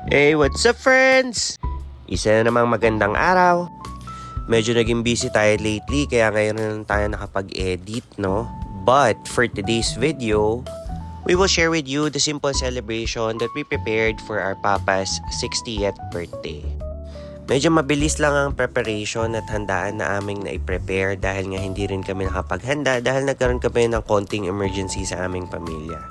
Hey, what's up friends? Isa na namang magandang araw. Medyo naging busy tayo lately kaya ngayon na lang tayo nakapag-edit, no? But for today's video, we will share with you the simple celebration that we prepared for our Papa's 60th birthday. Medyo mabilis lang ang preparation at handaan na aming na-prepare dahil nga hindi rin kami nakapaghanda dahil nagkaroon kami ng konting emergency sa aming pamilya.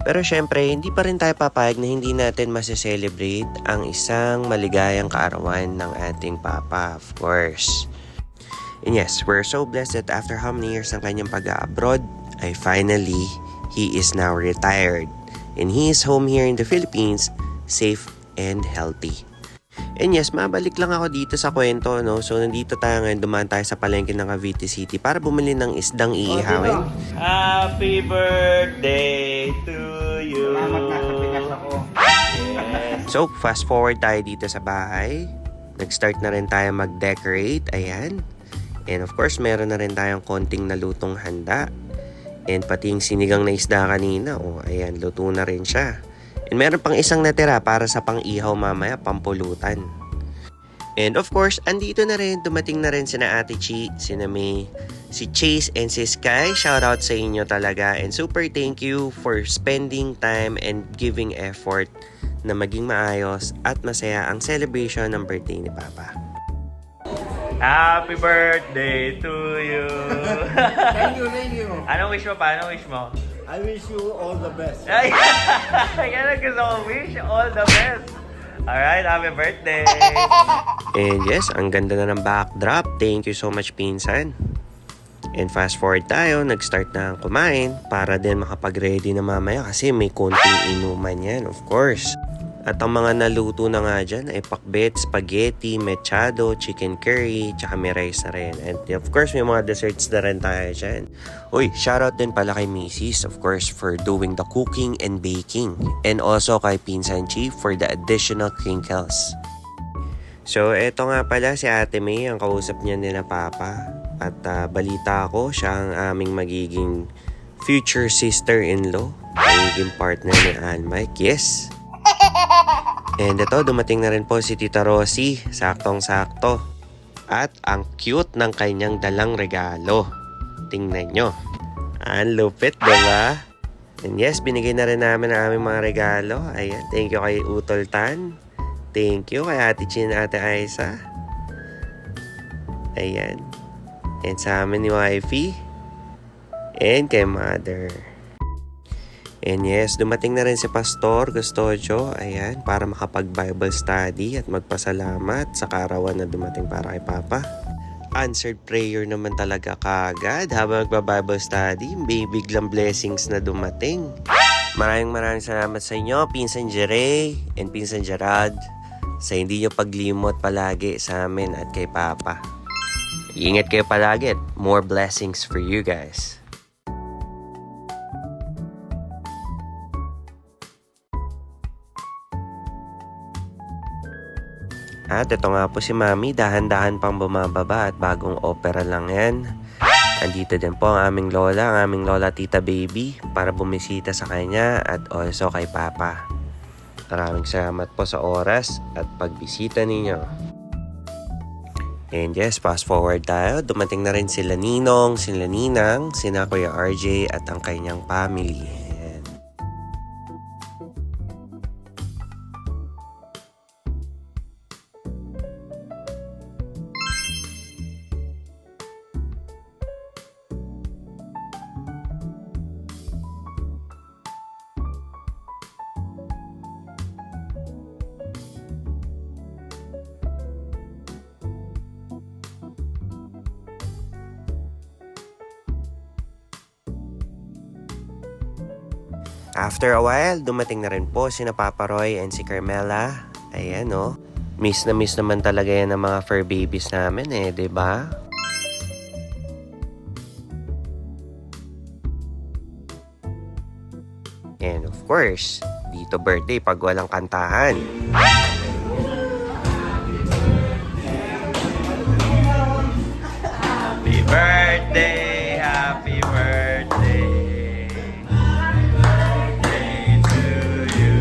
Pero syempre, hindi pa rin tayo papayag na hindi natin masaselebrate ang isang maligayang kaarawan ng ating Papa, of course. And yes, we're so blessed that after how many years ng kanyang pag-abroad, he is now retired. And he is home here in the Philippines, safe and healthy. And yes, mabalik lang ako dito sa kwento, no? So, nandito tayo ngayon, dumaan tayo sa palengke ng Cavite City para bumili ng isdang iihawin. Happy birthday to you! Salamat na sa Pinas ako. Yes. So, fast forward tayo dito sa bahay. Nag-start na rin tayo mag-decorate. Ayan. And of course, meron na rin tayong konting nalutong handa. And pati yung sinigang na isda kanina. Oh, ayan, luto na rin siya. And meron pang isang natira para sa pang-ihaw mamaya, pampulutan. And of course, andito na rin, dumating na rin sina Ate Chi, sina May, si Chase and si Sky. Shoutout sa inyo talaga. And super thank you for spending time and giving effort na maging maayos at masaya ang celebration ng birthday ni Papa. Happy birthday to you! Thank you. Anong wish mo pa? Anong wish mo? I wish you all the best. Ay, yan ang gusto ko. Wish all the best. Alright, happy birthday. And yes, ang ganda na ng backdrop. Thank you so much, Pinsan. And fast forward tayo, nag-start na kumain para din makapag-ready na mamaya kasi may konting inuman yan, of course. At ang mga naluto na nga dyan ay pakbet, spaghetti, mechado, chicken curry, tsaka may rice na rin. And of course, may mga desserts na rin tayo dyan. Uy, shoutout din pala kay Mrs. of course for doing the cooking and baking. And also kay Pinsan Chief for the additional crinkles. So, eto nga pala si Ate May, ang kausap niya ni na Papa. At balita ko, siya ang aming magiging future sister-in-law. Magiging partner ni Almike. Yes! And ito, dumating na rin po si Tita Rosie, saktong-sakto. At ang cute ng kanyang dalang regalo. Tingnan nyo. Ang lupit, diba? And yes, binigay na rin namin ang aming mga regalo. Ayan, thank you kay Utol Tan. Thank you kay Ate Chin, Ate Aisa. Ayan. And sa amin ni Wifey. And kay Mother. And yes, dumating na rin si Pastor Custodio, ayan, para makapag-Bible study at magpasalamat sa kaarawan na dumating para kay Papa. Answered prayer naman talaga kagad habang magpa-Bible study, may biglang blessings na dumating. Maraming salamat sa inyo, Pinsan Jeray and Pinsan Gerald, sa hindi nyo paglimot palagi sa amin at kay Papa. Ingat kayo palagi at more blessings for you guys. At ito nga po si Mami, dahan-dahan pang bumababa at bagong opera lang yan. Andito din po ang aming lola Tita Baby para bumisita sa kanya at also kay Papa. Maraming salamat po sa oras at pagbisita ninyo. And yes, fast forward tayo. Dumating na rin sila Ninong, sila Ninang, sina Kuya RJ at ang kanyang family. After a while, dumating na rin po sina Papa Roy and si Carmela. Ayan, no? Miss na miss naman talaga yan ng mga fur babies namin eh, diba? And of course, dito birthday pag walang kantahan. Happy birthday, happy birthday. Happy birthday to you.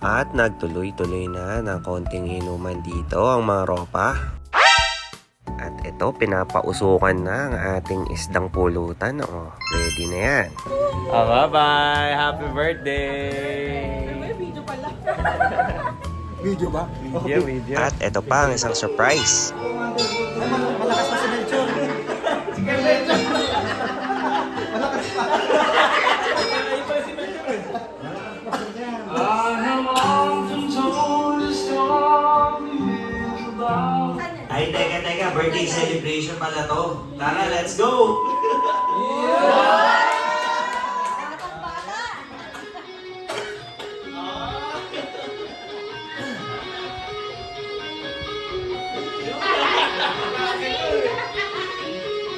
At nagtuloy-tuloy na ng konting inuman dito ang mga ropa. At ito, pinapausukan na ang ating isdang pulutan. Oh, ready na yan. Bye-bye! Happy birthday! Video ba? Video. At ito pa ang isang surprise. Malakas pa si Melchor. Ay, teka. Birthday celebration pala to. Tara, let's go!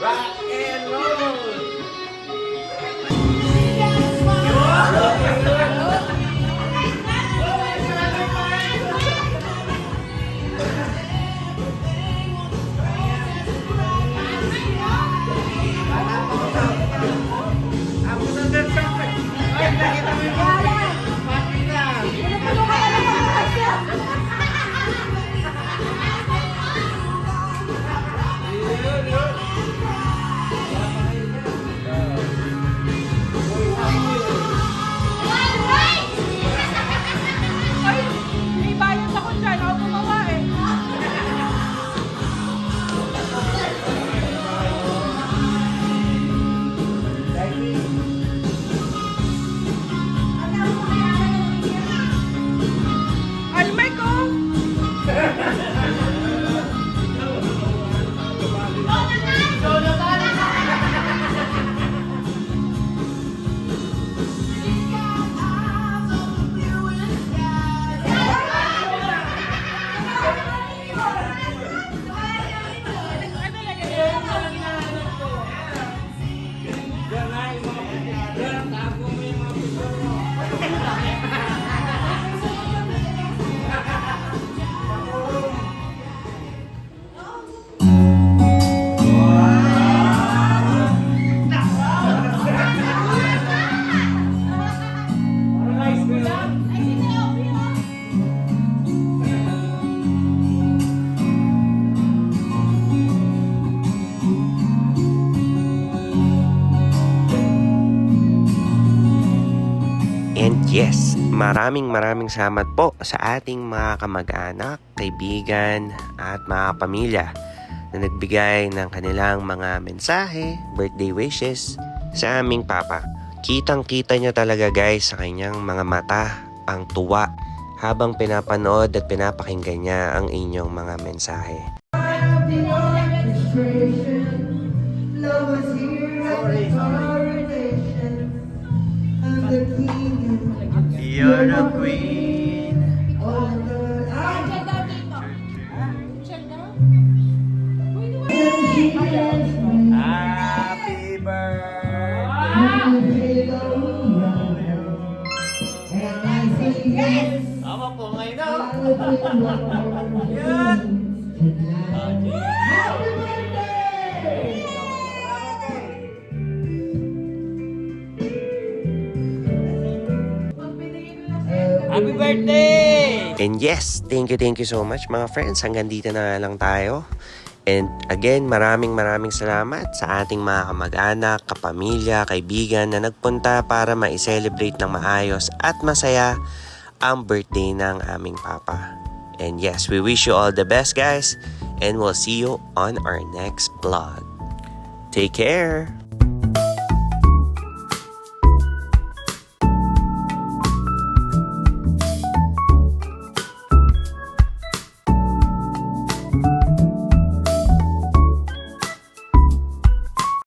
Rock and roll! May bayad ako dyan. Ako gumawa eh. Almay ko! And yes, maraming salamat po sa ating mga kamag-anak, kaibigan at mga pamilya na nagbigay ng kanilang mga mensahe, birthday wishes sa aming papa. Kitang-kita niyo talaga guys sa kanyang mga mata ang tuwa habang pinapanood at pinapakinggan niya ang inyong mga mensahe. You're the queen! Check daw dito. Check daw. Happy birthday! Tama po ngayon na! Yan! Happy birthday! And yes, thank you so much mga friends. Hanggang dito na lang tayo. And again, maraming salamat sa ating mga kamag-anak, kapamilya, kaibigan na nagpunta para ma-celebrate ng maayos at masaya ang birthday ng aming papa. And yes, we wish you all the best guys. And we'll see you on our next vlog. Take care!